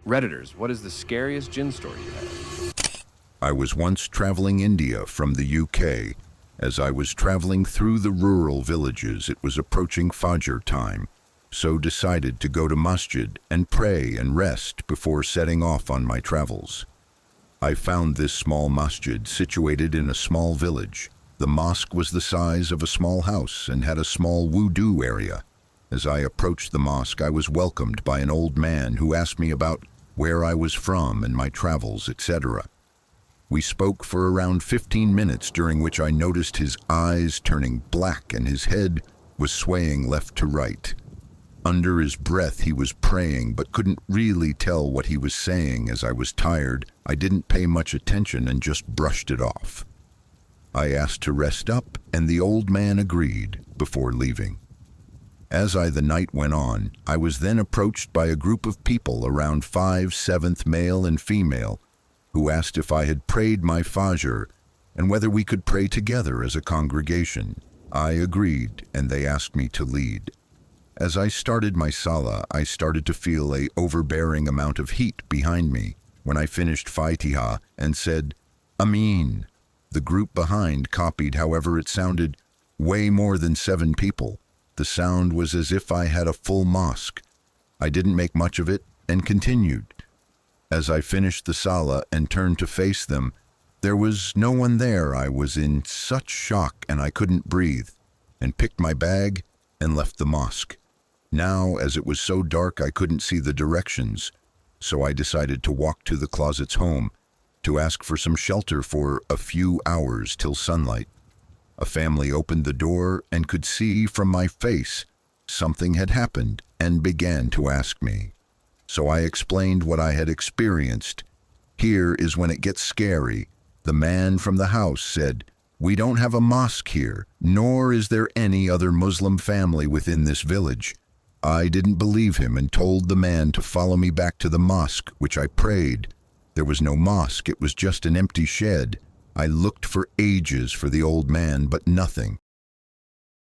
Redditors, what is the scariest Jinn story you have? I was once traveling India from the UK. As I was traveling through the rural villages, it was approaching Fajr time, so decided to go to masjid and pray and rest before setting off on my travels. I found this small masjid situated in a small village. The mosque was the size of a small house and had a small wudu area. As I approached the mosque, I was welcomed by an old man who asked me about where I was from and my travels, etc. We spoke for around 15 minutes, during which I noticed his eyes turning black and his head was swaying left to right. Under his breath he was praying, but couldn't really tell what he was saying. As I was tired, I didn't pay much attention and just brushed it off. I asked to rest up, and the old man agreed before leaving. As the night went on, I was then approached by a group of people, around 5/7 male and female, who asked if I had prayed my Fajr and whether we could pray together as a congregation. I agreed, and they asked me to lead. As I started my salah, I started to feel an overbearing amount of heat behind me. When I finished Fatiha and said, Ameen, the group behind copied. However, it sounded way more than 7 people. The sound was as if I had a full mosque. I didn't make much of it and continued. As I finished the salah and turned to face them, there was no one there. I was in such shock and I couldn't breathe, and picked my bag and left the mosque. Now, as it was so dark, I couldn't see the directions, so I decided to walk to the closet's home to ask for some shelter for a few hours till sunlight. A family opened the door and could see from my face something had happened and began to ask me. So I explained what I had experienced. Here is when it gets scary. The man from the house said, "We don't have a mosque here, nor is there any other Muslim family within this village." I didn't believe him and told the man to follow me back to the mosque, which I prayed. There was no mosque, it was just an empty shed. I looked for ages for the old man, but nothing.